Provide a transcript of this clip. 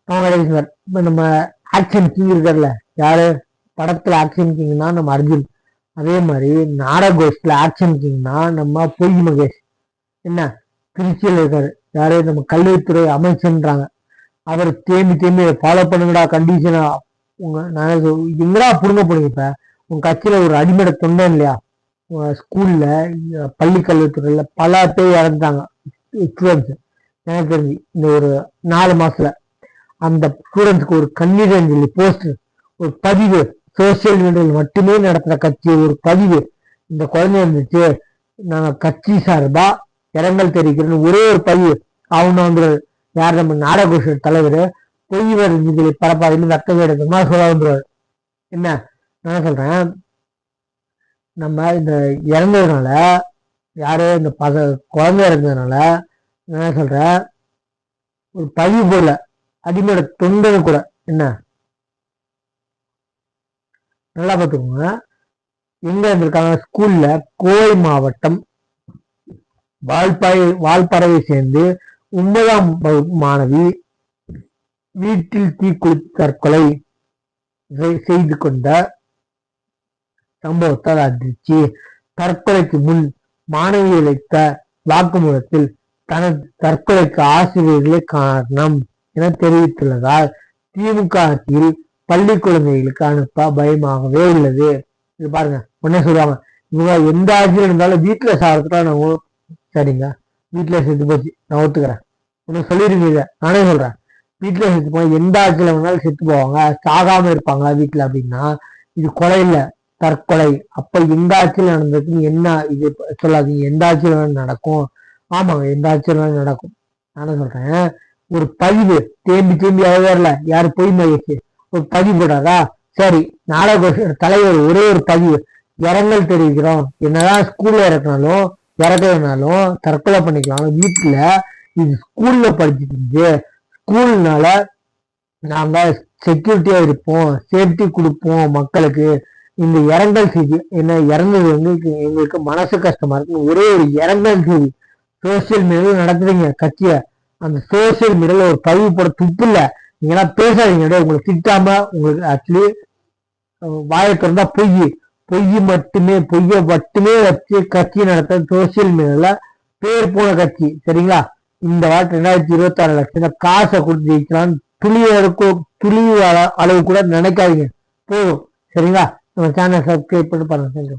Sir. இப்ப நம்ம action king இருக்கார்ல, யாரு படத்துல ஆக்ஷன் கிங்னா நம்ம அர்ஜுன். அதே மாதிரி நாடகோஷ்ல ஆக்ஷன் கிங்னா நம்ம பொய் மகேஷ். என்ன திருச்சியில் இருக்காரு, யாரு நம்ம கல்வித்துறை அமைச்சன்றாங்க. அவர் தேம்பி தேம்பி ஃபாலோ பண்ணுங்கடா கண்டிஷனா. நான் எங்கடா புடுங்க போனீங்க? இப்ப உங்க கட்சியில ஒரு அடிமடை தொண்டன் இல்லையா? ஸ்கூல்ல பள்ளி கல்வித்துறையில பல பேர் இறந்துட்டாங்க ஸ்டூடெண்ட்ஸ். எனக்கு தெரிஞ்சு இந்த ஒரு 4 மாசத்துல அந்த ஸ்டூடெண்ட்ஸ்க்கு ஒரு கண்ணீரஞ்சலி போஸ்டர், ஒரு பதிவு, சோசியல் மீடியாவில் மட்டுமே நடத்துற கட்சி ஒரு பதிவு. இந்த குழந்தை இருந்துச்சு, நாங்க கட்சி சார்பா இரங்கல் தெரிவிக்கிறேன்னு ஒரே ஒரு பதிவு. அவங்க வந்து யார் நம்ம நாடகோஷ தலைவர் பொய் வரைஞ்சலி பரப்பாதின்னு ரத்த எடுக்கணுமா சொல்ல வந்துருவாரு. என்ன நான் சொல்றேன், நம்ம இந்த இறந்ததுனால, யாரு இந்த குழந்தை இறந்ததுனால என்ன சொல்றேன், ஒரு பதிவு போல அடிமேட தொண்டனை கூட. என்ன நல்லா பார்த்துக்கோங்க. எங்க இருந்திருக்காங்க? ஸ்கூல்ல கோவை மாவட்டம் வால்பறவை சேர்ந்து 9ஆம் வகுப்பு மாணவி வீட்டில் தீக்குளித்து தற்கொலை செய்து கொண்ட சம்பவத்தால் அதிர்ச்சி. தற்கொலைக்கு முன் மாணவி அளித்த வாக்குமூலத்தில் தனது தற்கொலைக்கு ஆசிரியர்களே காரணம் என தெரிவித்துள்ளதால் திமுக ஆட்சியில் பள்ளி குழந்தைகளுக்கு அனுப்ப பயமாகவே உள்ளது. இது பாருங்க, உடனே சொல்லுவாங்க, இவங்க எந்த ஆட்சியில் இருந்தாலும் வீட்டுல சாப்பிட்டா நான் சரிங்க, வீட்டுல செத்து போச்சு நான் ஒத்துக்கிறேன். உனக்கு சொல்லிருக்கீங்க, நானே சொல்றேன், வீட்டுல செத்து போய் எந்த ஆட்சியில வேணாலும் செத்து போவாங்க, சாகாம இருப்பாங்க வீட்டுல அப்படின்னா இது கொலை இல்ல, தற்கொலை. அப்ப எந்த ஆட்சியில் நடந்ததுன்னு என்ன இது சொல்லாதீங்க, எந்த ஆட்சியில் வேணாலும் நடக்கும். ஆமாங்க, எந்த ஆட்சியில் வேணாலும் நடக்கும். நானே சொல்றேன், ஒரு பதிவு தேம்பி தேம்பி அழகார்ல யாரு பொய் மகிழ்ச்சி ஒரு பதிவு போடாதா? சரி, நாடக தலைவர் ஒரே ஒரு பதிவு, இரங்கல் தெரிவிக்கிறோம், என்னதான் ஸ்கூல்ல இறக்கினாலும் இறக்கனாலும் தற்கொலை பண்ணிக்கலாம் வீட்டுல. இது ஸ்கூல்ல படிச்சுட்டு இருந்துச்சு, ஸ்கூல்னால நாங்க செக்யூரிட்டியா இருப்போம், சேஃப்டி கொடுப்போம் மக்களுக்கு. இந்த இரங்கல் செய்தி என்ன, இறந்தது வந்து எங்களுக்கு மனசு கஷ்டமா இருக்கு, ஒரே ஒரு இரங்கல் செய்தி சோசியல் மீடியாவில் நடத்துறீங்க கட்சிய. அந்த சோசியல் மீடியால ஒரு பதிவு போட துப்பு இல்ல. நீங்க எல்லாம் பேசாதீங்க, உங்களை திட்டாம. உங்களுக்கு ஆக்சுவலி வாயை திறந்தா பொய் மட்டுமே வச்சு கட்சி நடத்த சோசியல் மீடியால பேர் போன கட்சி. சரிங்களா? இந்த வாட்டி 2026 லட்சம் காசை கொடுத்து ஜெயிக்கலாம்னு துளி அளவு கூட நினைக்காதீங்க. போதும். சரிங்களா? நம்ம சேனல் சப்ஸ்கிரைப் பண்ணி பாருங்க.